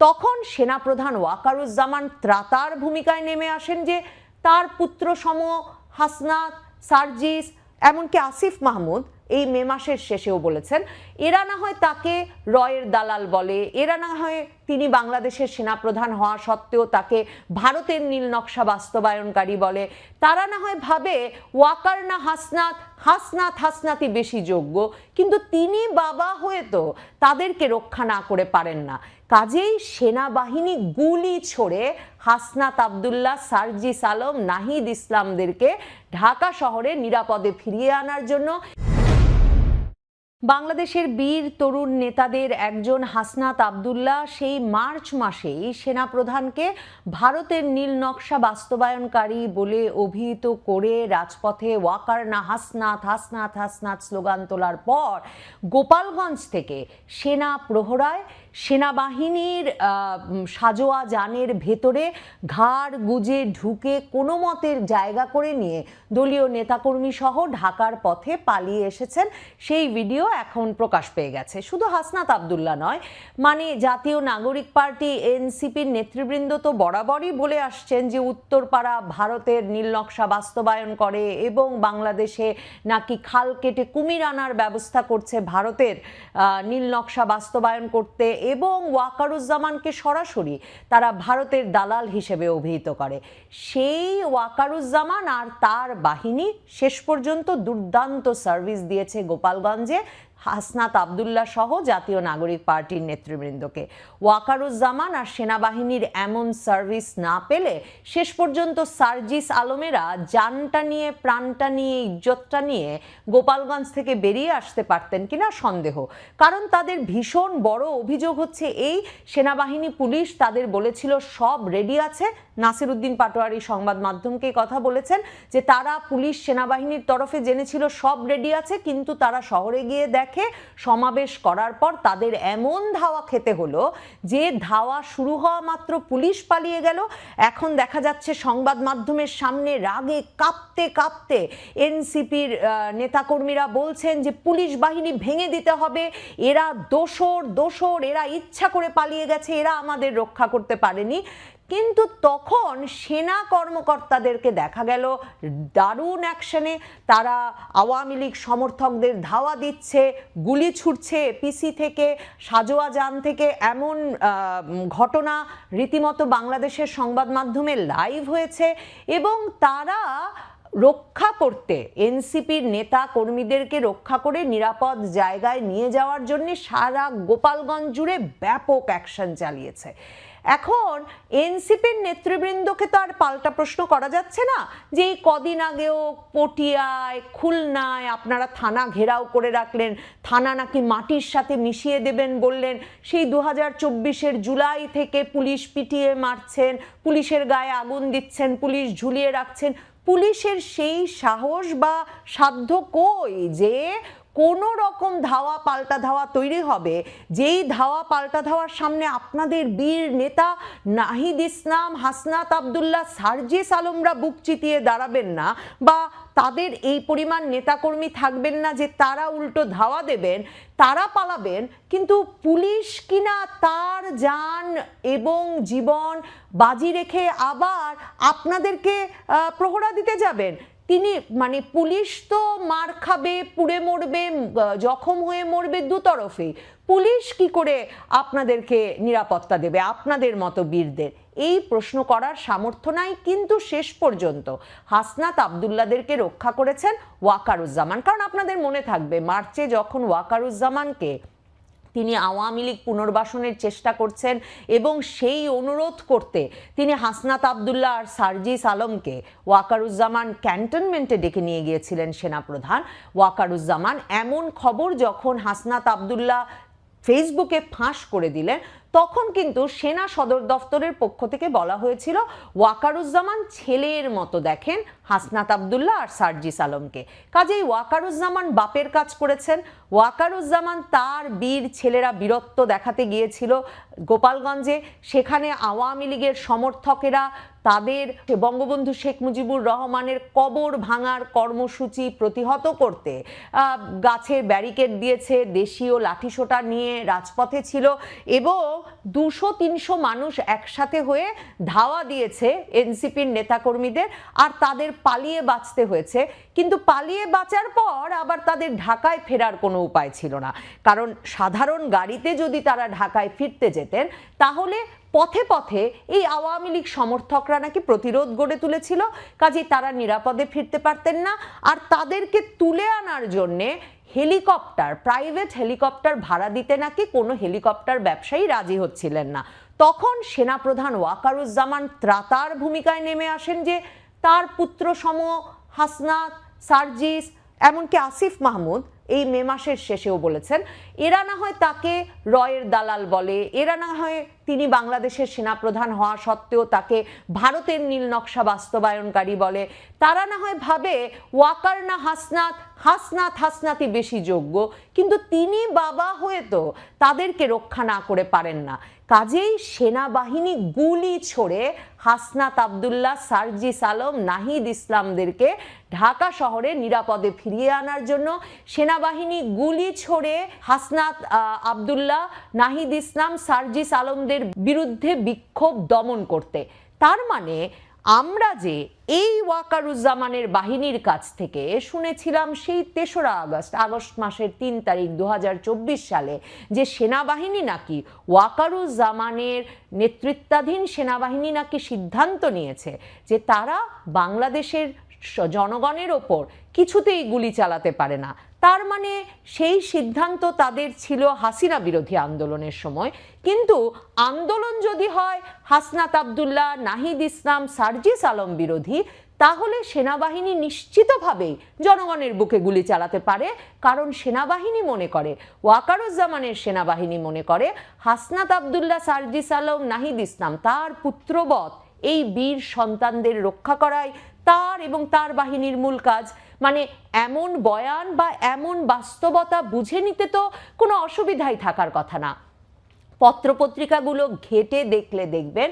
তখন সেনাপ্রধান ওয়াকারুজ্জামান ত্রাতার ভূমিকায় নেমে আসেন যে তার পুত্র সম হাসনাত, সার্জিস, এমনকি আসিফ মাহমুদ এই মে মাসের শেষেও বলেছেন এরা না হয় তাকে রয়ের দালাল বলে, এরা না হয় তিনি বাংলাদেশের সেনাপ্রধান হওয়া সত্ত্বেও তাকে ভারতের নীল নকশা বাস্তবায়নকারী বলে, তারা না হয় ভাবে ওয়াকার না হাসনাত, হাসনাত হাসনাতই বেশি যোগ্য, কিন্তু তিনি বাবা হয়ে তো তাদেরকে রক্ষা না করে পারেন না। কাজেই সেনাবাহিনী গুলি ছোড়ে হাসনাত আবদুল্লাহ, সার্জিস আলম, নাহিদ ইসলামদেরকে ঢাকা শহরে নিরাপদে ফিরিয়ে আনার জন্য বাংলাদেশের বীর তরুণ নেতাদের একজন হাসনাত আবদুল্লাহ সেই মার্চ মাসেই সেনাপ্রধানকে ভারতের নীল নকশা বাস্তবায়নকারী বলে অভিহিত করে রাজপথে ওয়াকার না হাসনাত, হাসনাত হাসনাত স্লোগান তোলার পর গোপালগঞ্জ থেকে সেনা প্রহরায় সেনাবাহিনীর সাজোয়া যানের ভেতরে ঘাড় গুজে ঢুকে কোনো মতের জায়গা করে নিয়ে দলীয় নেতাকর্মী সহ ঢাকার পথে পালিয়ে এসেছেন। সেই ভিডিও এখন প্রকাশ পেয়ে গেছে। শুধু হাসনাত আবদুল্লাহ নয়, মানে জাতীয় নাগরিক পার্টি এনসিপির নেতৃবৃন্দ তো বরাবরই বলে আসছেন যে উত্তরপাড়া ভারতের নীল নকশা বাস্তবায়ন করে এবং বাংলাদেশে নাকি খাল কেটে কুমির আনার ব্যবস্থা করছে ভারতের নীল নকশা বাস্তবায়ন করতে, এবং ওয়াকারুজ্জামানকে সরাসরি তারা ভারতের দালাল হিসেবে অভিহিত করে। সেই ওয়াকারুজ্জামান আর তার বাহিনী শেষ পর্যন্ত দুর্দান্ত সার্ভিস দিয়েছে গোপালগঞ্জে হাসনাত আবদুল্লাহ সহ জাতীয় নাগরিক পার্টির নেতৃবৃন্দকে। ওয়াকারুজ্জামান আর সেনাবাহিনীর এমন সার্ভিস না পেলে শেষ পর্যন্ত সার্জিস আলমেরা জানটা নিয়ে, প্রাণটা নিয়ে, ইজ্জতটা নিয়ে গোপালগঞ্জ থেকে বেরিয়ে আসতে পারতেন কিনা সন্দেহ। কারণ তাদের ভীষণ বড় অভিযোগ হচ্ছে এই, সেনাবাহিনী পুলিশ তাদের বলেছিল সব রেডি আছে। নাসির উদ্দিন পাটোয়ারি সংবাদ মাধ্যমকে কথা বলেছেন যে তারা পুলিশ সেনাবাহিনীর তরফে জেনেছিল সব রেডি আছে, কিন্তু তারা শহরে গিয়ে দেখে সমাবেশ করার পর তাদের এমন ধাওয়া খেতে হলো যে ধাওয়া শুরু হওয়া মাত্র পুলিশ পালিয়ে গেল। এখন দেখা যাচ্ছে সংবাদ মাধ্যমের সামনে রাগে কাঁপতে কাঁপতে এনসিপির নেতাকর্মীরা বলছেন যে পুলিশ বাহিনী ভেঙে দিতে হবে, এরা দোসর, এরা ইচ্ছা করে পালিয়ে গেছে, এরা আমাদের রক্ষা করতে পারেনি। কিন্তু তখন সেনা কর্মকর্তাদেরকে দেখা গেল দারুণ অ্যাকশনে, তারা আওয়ামী লীগ সমর্থকদের ধাওয়া দিচ্ছে, গুলি ছুটছে এপিসি থেকে, সাজোয়া যান থেকে। এমন ঘটনা রীতিমতো বাংলাদেশের সংবাদ মাধ্যমে লাইভ হয়েছে, এবং তারা রক্ষা করতে, এনসিপির নেতা কর্মীদেরকে রক্ষা করে নিরাপদ জায়গায় নিয়ে যাওয়ার জন্য সারা গোপালগঞ্জ জুড়ে ব্যাপক অ্যাকশন চালিয়েছে। এখন এনসিপির নেতৃবৃন্দকে তো আর পাল্টা প্রশ্ন করা যাচ্ছে না যে এই কদিন আগেও পটিয়ায়, খুলনায় আপনারা থানা ঘেরাও করে রাখলেন, থানা নাকি মাটির সাথে মিশিয়ে দেবেন বললেন, সেই 2024-এর জুলাই থেকে পুলিশ পিটিয়ে মারছেন, পুলিশের গায়ে আগুন দিচ্ছেন, পুলিশ ঝুলিয়ে রাখছেন। পুলিশের সেই সাহস বা সাধ্য কই যে কোনো রকম ধাওয়া পাল্টা ধাওয়া তৈরি হবে, যেই ধাওয়া পাল্টা ধাওয়ার সামনে আপনাদের বীর নেতা নাহিদ ইসলাম, হাসনাত আবদুল্লাহ, সার্জিস আলমরা বুক চিতিয়ে দাঁড়াবেন না, বা তাদের এই পরিমাণ নেতাকর্মী থাকবেন না যে তারা উল্টো ধাওয়া দেবেন, তারা পালাবেন, কিন্তু পুলিশ কিনা তার জান এবং জীবন বাজি রেখে আবার আপনাদেরকে প্রহরা দিতে যাবেন। তিনি মানে পুলিশ তো মার খাবে, পুড়ে মরবে, জখম হয়ে মরবে দুতরফেই। পুলিশ কি করে আপনাদেরকে নিরাপত্তা দেবে, আপনাদের মতো বীরদের? এই প্রশ্ন করার সামর্থ্য নাই। কিন্তু শেষ পর্যন্ত হাসনাত আবদুল্লাদেরকে রক্ষা করেছেন ওয়াকারুজ্জামান। কারণ আপনাদের মনে থাকবে মার্চে যখন ওয়াকারুজ্জামানকে তিনি আওয়ামী লীগ পুনর্বাসনের চেষ্টা করছেন এবং সেই অনুরোধ করতে তিনি হাসনাত আবদুল্লাহ আর সার্জিস আলমকে ওয়াকারুজ্জামান ক্যান্টনমেন্টে ডেকে নিয়ে গিয়েছিলেন সেনাপ্রধান ওয়াকারুজ্জামান। এমন খবর যখন হাসনাত আবদুল্লাহ ফেসবুকে ফাঁস করে দিলেন, তখন কিন্তু সেনা সদর দফতরের পক্ষ থেকে বলা হয়েছিল ওয়াকারুজ্জামান ছেলের মতো দেখেন হাসনাত আবদুল্লাহ আর সার্জিস আলমকে। কাজেই ওয়াকারুজ্জামান বাপের কাজ করেছেন। ওয়াকারুজ্জামান তার বীর ছেলেরা বীরত্ব দেখাতে গিয়েছিল গোপালগঞ্জে, সেখানে আওয়ামী লীগের সমর্থকেরা তাদের বঙ্গবন্ধু শেখ মুজিবুর রহমানের কবর ভাঙার কর্মসূচি প্রতিহত করতে গাছের ব্যারিকেড দিয়েছে, দেশীয় লাঠিসোঁটা নিয়ে রাজপথে ছিল, এবং 200-300 মানুষ একসাথে হয়ে ধাওয়া দিয়েছে এনসিপির নেতাকর্মীদের, আর তাদের পালিয়ে বাঁচতে হয়েছে। কিন্তু পালিয়ে বাঁচার পর আবার তাদের ঢাকায় ফেরার কোনো উপায় ছিল না, কারণ সাধারণ গাড়িতে যদি তারা ঢাকায় ফিরতে যেতেন তাহলে পথে পথে এই আওয়ামী লীগ সমর্থকরা নাকি প্রতিরোধ গড়ে তুলেছিল, কাজেই তারা নিরাপদে ফিরতে পারতেন না। আর তাদেরকে তুলে আনার জন্যে হেলিকপ্টার, প্রাইভেট হেলিকপ্টার ভাড়া দিতে নাকি কোনো হেলিকপ্টার ব্যবসায়ী রাজি হচ্ছিলেন না। তখন সেনাপ্রধান ওয়াকারুজ্জামান ত্রাতার ভূমিকায় নেমে আসেন, যে তার পুত্র সম হাসনাত, সার্জিস, এমনকি আসিফ মাহমুদ এই মে মাসের শেষেও বলেছেন এরা না হয় তাকে রয়ের দালাল বলে, এরা না হয় তিনি বাংলাদেশের সেনাপ্রধান হওয়া সত্ত্বেও তাকে ভারতের নীল নকশা বাস্তবায়নকারী বলে, তারা না হয় ভাবে ওয়াকার না হাসনাত, হাসনাত হাসনাতই বেশি যোগ্য, কিন্তু তিনি বাবা হয়ে তো তাদেরকে রক্ষা না করে পারেন না। কাজেই সেনাবাহিনী গুলি ছড়ে হাসনাত আবদুল্লাহ, সার্জিস আলম, নাহিদ ইসলামদেরকে ঢাকা শহরে নিরাপদে ফিরিয়ে আনার জন্য সেনাবাহিনী গুলি ছড়ে হাসনাত আবদুল্লাহ, নাহিদ ইসলাম, সার্জিস আলমদের বিরুদ্ধে বিক্ষোভ দমন করতে। তার মানে আমরা যে এই ওয়াকারুজ্জামানের বাহিনীর কাছ থেকে শুনেছিলাম সেই 3রা আগস্ট মাসের 3 তারিখ 2024 সালে, যে সেনাবাহিনী নাকি ওয়াকারুজ্জামানের নেতৃত্বাধীন সেনাবাহিনী নাকি সিদ্ধান্ত নিয়েছে যে তারা বাংলাদেশের জনগণের ওপর কিছুতেই গুলি চালাতে পারে না। তার মানে সেই সিদ্ধান্ত তাদের ছিল হাসিনা বিরোধী আন্দোলনের সময়। কিন্তু আন্দোলন যদি হয় হাসনাত আবদুল্লাহ, নাহিদ ইসলাম, সার্জিস আলম বিরোধী, তাহলে সেনাবাহিনী নিশ্চিতভাবেই জনগণের বুকে গুলি চালাতে পারে, কারণ সেনাবাহিনী মনে করে, ওয়াকারুজ্জামানের সেনাবাহিনী মনে করে হাসনাত আবদুল্লাহ, সার্জিস আলম, নাহিদ ইসলাম তার পুত্রবৎ এই বীর সন্তানদের রক্ষা করাই তার এবং তার বাহিনীর মূল কাজ। মানে এমন বয়ান বা এমন বাস্তবতা বুঝে নিতে তো কোনো অসুবিধাই থাকার কথা না। পত্রপত্রিকাগুলো ঘেটে দেখলে দেখবেন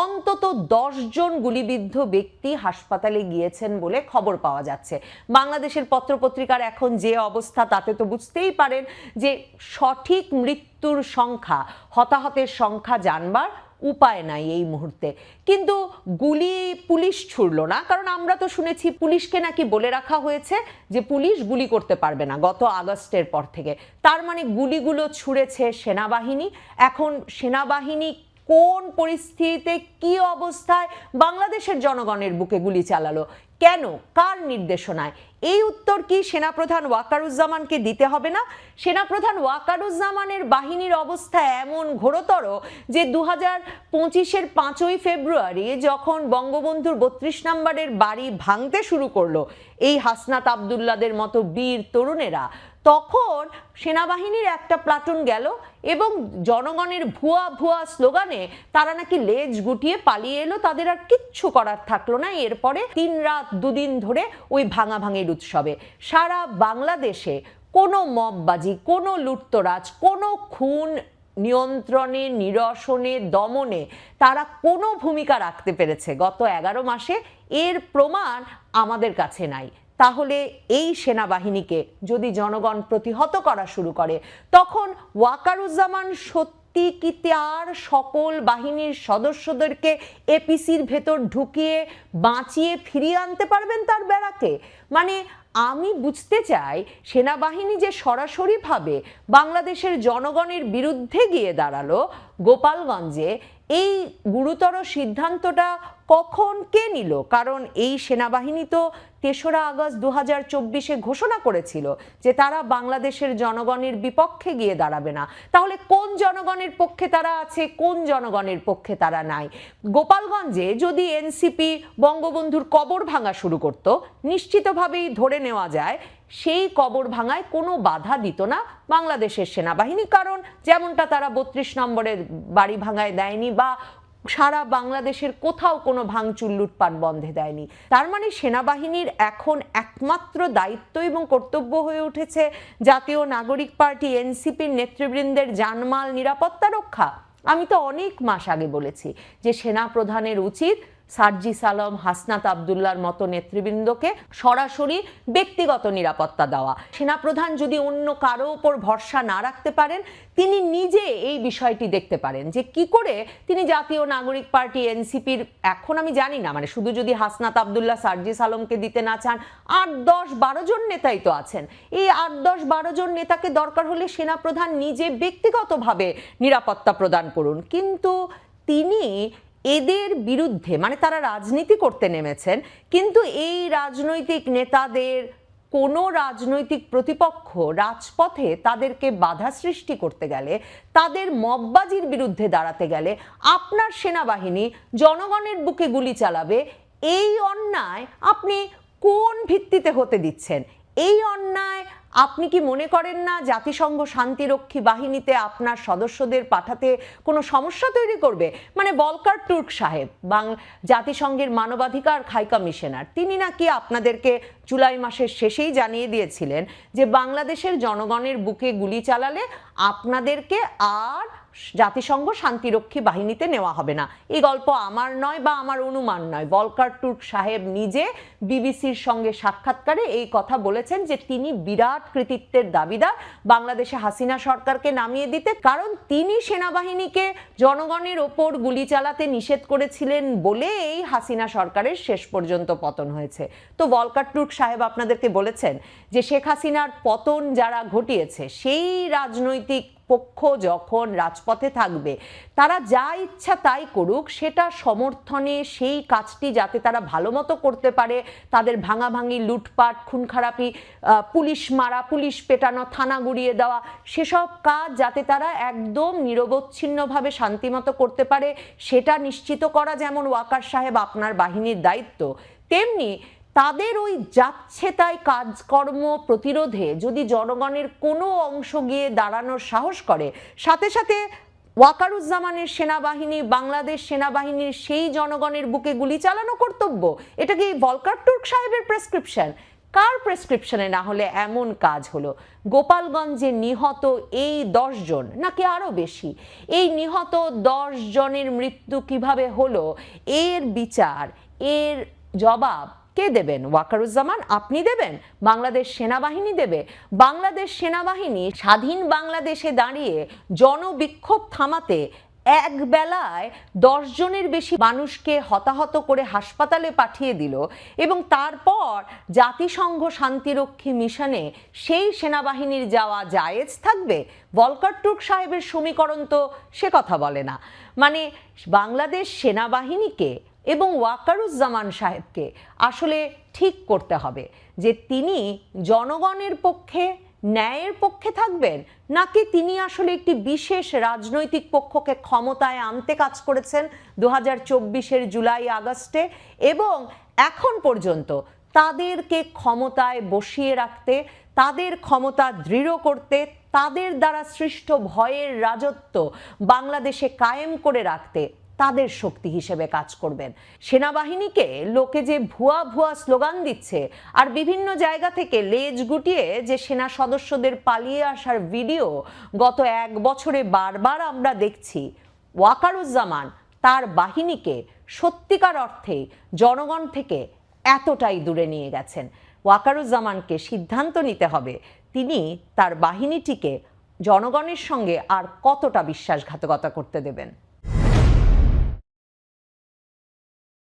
অন্তত 10 জন গুলিবিদ্ধ ব্যক্তি হাসপাতালে গিয়েছেন বলে খবর পাওয়া যাচ্ছে। বাংলাদেশের পত্রপত্রিকার এখন যে অবস্থা তাতে তো বুঝতেই পারেন যে সঠিক মৃত্যুর সংখ্যা, হতাহতের সংখ্যা জানবার উপায় নাই এই মুহূর্তে। কিন্তু গুলি পুলিশ ছুড়লো না, কারণ আমরা তো শুনেছি পুলিশকে নাকি বলে রাখা হয়েছে যে পুলিশ গুলি করতে পারবে না গত আগস্টের পর থেকে। তার মানে গুলিগুলো ছুড়েছে সেনাবাহিনী। এখন সেনাবাহিনী কোন পরিস্থিতিতে কি অবস্থায় বাংলাদেশের জনগণের বুকে গুলি চালালো, কেন, কার নির্দেশনায়, এই উত্তর কি সেনাপ্রধান ওয়াকারুজ্জামানকে দিতে হবে না? সেনাপ্রধান ওয়াকারুজ্জামানের বাহিনীর অবস্থা এমন ঘোরতর যে 2025-এর 5ই ফেব্রুয়ারি যখন বঙ্গবন্ধুর 32 নম্বরের বাড়ি ভাঙতে শুরু করলো এই হাসনাত আবদুল্লাদের মতো বীর তরুণেরা, তখন সেনাবাহিনীর একটা প্লাটুন গেল এবং জনগণের ভুয়া ভুয়া স্লোগানে তারা নাকি লেজ গুটিয়ে পালিয়ে এলো, তাদের আর কিচ্ছু করার থাকলো না। এরপরে 3 রাত 2 দিন ধরে ওই ভাঙাভাঙির উৎসবে সারা বাংলাদেশে কোনো মববাজি, কোনো লুটতরাজ, কোনো খুন নিয়ন্ত্রণে, নিরসনে, দমনে তারা কোনো ভূমিকা রাখতে পেরেছে গত 11 মাসে, এর প্রমাণ আমাদের কাছে নাই। তাহলে এই সেনাবাহিনীকে যদি জনগণ প্রতিহত করা শুরু করে, তখন ওয়াকারুজ্জামান সত্যি কি তার সকল বাহিনীর সদস্যদেরকে এপিসির ভেতর ঢুকিয়ে বাঁচিয়ে ফিরিয়ে আনতে পারবেন তার ব্যারাকে? মানে আমি বুঝতে চাই সেনাবাহিনী যে সরাসরিভাবে বাংলাদেশের জনগণের বিরুদ্ধে গিয়ে দাঁড়ালো গোপালগঞ্জে, এই গুরুতর সিদ্ধান্তটা কখন কে নিল? কারণ এই সেনাবাহিনী তো 3রা আগস্ট 2024-এ ঘোষণা করেছিল যে তারা বাংলাদেশের জনগণের বিপক্ষে গিয়ে দাঁড়াবে না। তাহলে কোন জনগণের পক্ষে তারা আছে, কোন জনগণের পক্ষে তারা নাই? গোপালগঞ্জে যদি এনসিপি বঙ্গবন্ধুর কবর ভাঙা শুরু করত, নিশ্চিতভাবেই ধরে নেওয়া যায় সেই কবর ভাঙায় কোনো বাধা দিত না বাংলাদেশের সেনাবাহিনী, কারণ যেমনটা তারা 32 নম্বরের বাড়ি ভাঙায় দেয়নি বা সারা বাংলাদেশের কোথাও কোনো ভাঙচুর লুটপাট বন্ধে দেয়নি। তার মানে সেনাবাহিনীর এখন একমাত্র দায়িত্ব এবং কর্তব্য হয়ে উঠেছে জাতীয় নাগরিক পার্টি এনসিপির নেতৃবৃন্দের জানমাল নিরাপত্তা রক্ষা। আমি তো অনেক মাস আগে বলেছি যে সেনাপ্রধানের উচিত সার্জিস আলম, হাসনাত আবদুল্লার মতো নেতৃবৃন্দকে সরাসরি ব্যক্তিগত নিরাপত্তা দেওয়া। সেনাপ্রধান যদি অন্য কারো ওপর ভরসা না রাখতে পারেন, তিনি নিজে এই বিষয়টি দেখতে পারেন যে কি করে তিনি জাতীয় নাগরিক পার্টি এনসিপির, এখন আমি জানি না মানে শুধু যদি হাসনাত আবদুল্লাহ সার্জিস আলমকে দিতে না চান, 8-10-12 জন নেতাই তো আছেন। এই 8-10-12 জন নেতাকে দরকার হলে সেনাপ্রধান নিজে ব্যক্তিগতভাবে নিরাপত্তা প্রদান করুন। কিন্তু তিনি এদের বিরুদ্ধে, মানে তারা রাজনীতি করতে নেমেছেন, কিন্তু এই রাজনৈতিক নেতাদের কোনো রাজনৈতিক প্রতিপক্ষ রাজপথে তাদেরকে বাধা সৃষ্টি করতে গেলে, তাদের মববাজির বিরুদ্ধে দাঁড়াতে গেলে আপনার সেনাবাহিনী জনগণের বুকে গুলি চালাবে, এই অন্যায় আপনি কোন ভিত্তিতে হতে দিচ্ছেন? এই অন্যায় আপনি কি মনে করেন না জাতিসংঘ শান্তিরক্ষী বাহিনীতে আপনার সদস্যদের পাঠাতে কোনো সমস্যা তৈরি করবে? মানে ভলকার তুর্ক সাহেব, জাতিসংঘের মানবাধিকার হাই কমিশনার, তিনি নাকি আপনাদেরকে জুলাই মাসের শেষেই জানিয়ে দিয়েছিলেন যে বাংলাদেশের জনগণের বুকে গুলি চালালে আপনাদেরকে আর জাতিসংঘ শান্তিরক্ষী বাহিনীতে নেওয়া হবে না। এই গল্প আমার নয় বা আমার অনুমান নয়, ভলকার তুর্ক সাহেব নিজে বিবিসির সঙ্গে সাক্ষাৎকারে এই কথা বলেছেন যে তিনি বিরাট কৃতিত্বের দাবিদার বাংলাদেশে হাসিনা সরকারকে নামিয়ে দিতে, কারণ তিনি সেনাবাহিনীকে জনগণের ওপর গুলি চালাতে নিষেধ করেছিলেন বলে এই হাসিনা সরকারের শেষ পর্যন্ত পতন হয়েছে। তো ভলকার তুর্ক সাহেব আপনাদেরকে বলেছেন যে শেখ হাসিনার পতন যারা ঘটিয়েছে সেই রাজনৈতিক পক্ষ যখন রাজপথে থাকবে, তারা যা ইচ্ছা তাই করুক, সেটা সমর্থনে সেই কাজটি যাতে তারা ভালো মতো করতে পারে, তাদের ভাঙাভাঙি, লুটপাট, খুন খারাপি, পুলিশ মারা, পুলিশ পেটানো, থানা গুড়িয়ে দেওয়া, সেসব কাজ যাতে তারা একদম নিরবচ্ছিন্নভাবে শান্তিমতো করতে পারে, সেটা নিশ্চিত করা যেমন ওয়াকার সাহেব আপনার বাহিনীর দায়িত্ব, তেমনি তাদের ওই যাচ্ছে তাই কাজকর্ম প্রতিরোধে যদি জনগণের কোনো অংশ গিয়ে দাঁড়ানোর সাহস করে, সাথে সাথে ওয়াকারুজ্জামানের সেনাবাহিনী, বাংলাদেশ সেনাবাহিনীর সেই জনগণের বুকে গুলি চালানো কর্তব্য। এটা কি ভলকার তুর্ক সাহেবের প্রেসক্রিপশন? কার প্রেসক্রিপশনে না হলে এমন কাজ হলো? গোপালগঞ্জে নিহত এই 10 জন নাকি আরো বেশি, এই নিহত 10 জনের মৃত্যু কিভাবে হলো, এর বিচার, এর জবাব কে দেবেন? ওয়াকারুজ্জামান আপনি দেবেন? বাংলাদেশ সেনাবাহিনী দেবে? বাংলাদেশ সেনাবাহিনী স্বাধীন বাংলাদেশে দাঁড়িয়ে জনবিক্ষোভ থামাতে এক বেলায় 10 জনের বেশি মানুষকে হতাহত করে হাসপাতালে পাঠিয়ে দিল, এবং তারপর জাতিসংঘ শান্তিরক্ষী মিশনে সেই সেনাবাহিনীর যাওয়া জায়েজ থাকবে? ভলকার তুর্ক সাহেবের সমীকরণ তো সে কথা বলে না। মানে বাংলাদেশ সেনাবাহিনীকে এবং ওয়াকারুজ্জামান সাহেবকে আসলে ঠিক করতে হবে যে তিনি জনগণের পক্ষে, ন্যায়ের পক্ষে থাকবেন, নাকি তিনি আসলে একটি বিশেষ রাজনৈতিক পক্ষকে ক্ষমতায় আনতে কাজ করেছেন 2024-এর জুলাই আগস্টে, এবং এখন পর্যন্ত তাদেরকে ক্ষমতায় বসিয়ে রাখতে, তাদের ক্ষমতা দৃঢ় করতে, তাদের দ্বারা সৃষ্ট ভয়ের রাজত্ব বাংলাদেশে কায়েম করে রাখতে তাদের শক্তি হিসেবে কাজ করবেন। সেনাবাহিনীকে লোকে যে ভুয়া ভুয়া স্লোগান দিচ্ছে আর বিভিন্ন জায়গা থেকে লেজ গুটিয়ে যে সেনা সদস্যদের পালিয়ে আসার ভিডিও গত 1 বছরে বারবার আমরা দেখছি, ওয়াকারুজ্জামান তার বাহিনীকে সত্যিকার অর্থে জনগণ থেকে এতটাই দূরে নিয়ে গেছেন। ওয়াকারুজ্জামানকে সিদ্ধান্ত নিতে হবে তিনি তার বাহিনীটিকে জনগণের সঙ্গে আর কতটা বিশ্বাসঘাতকতা করতে দেবেন।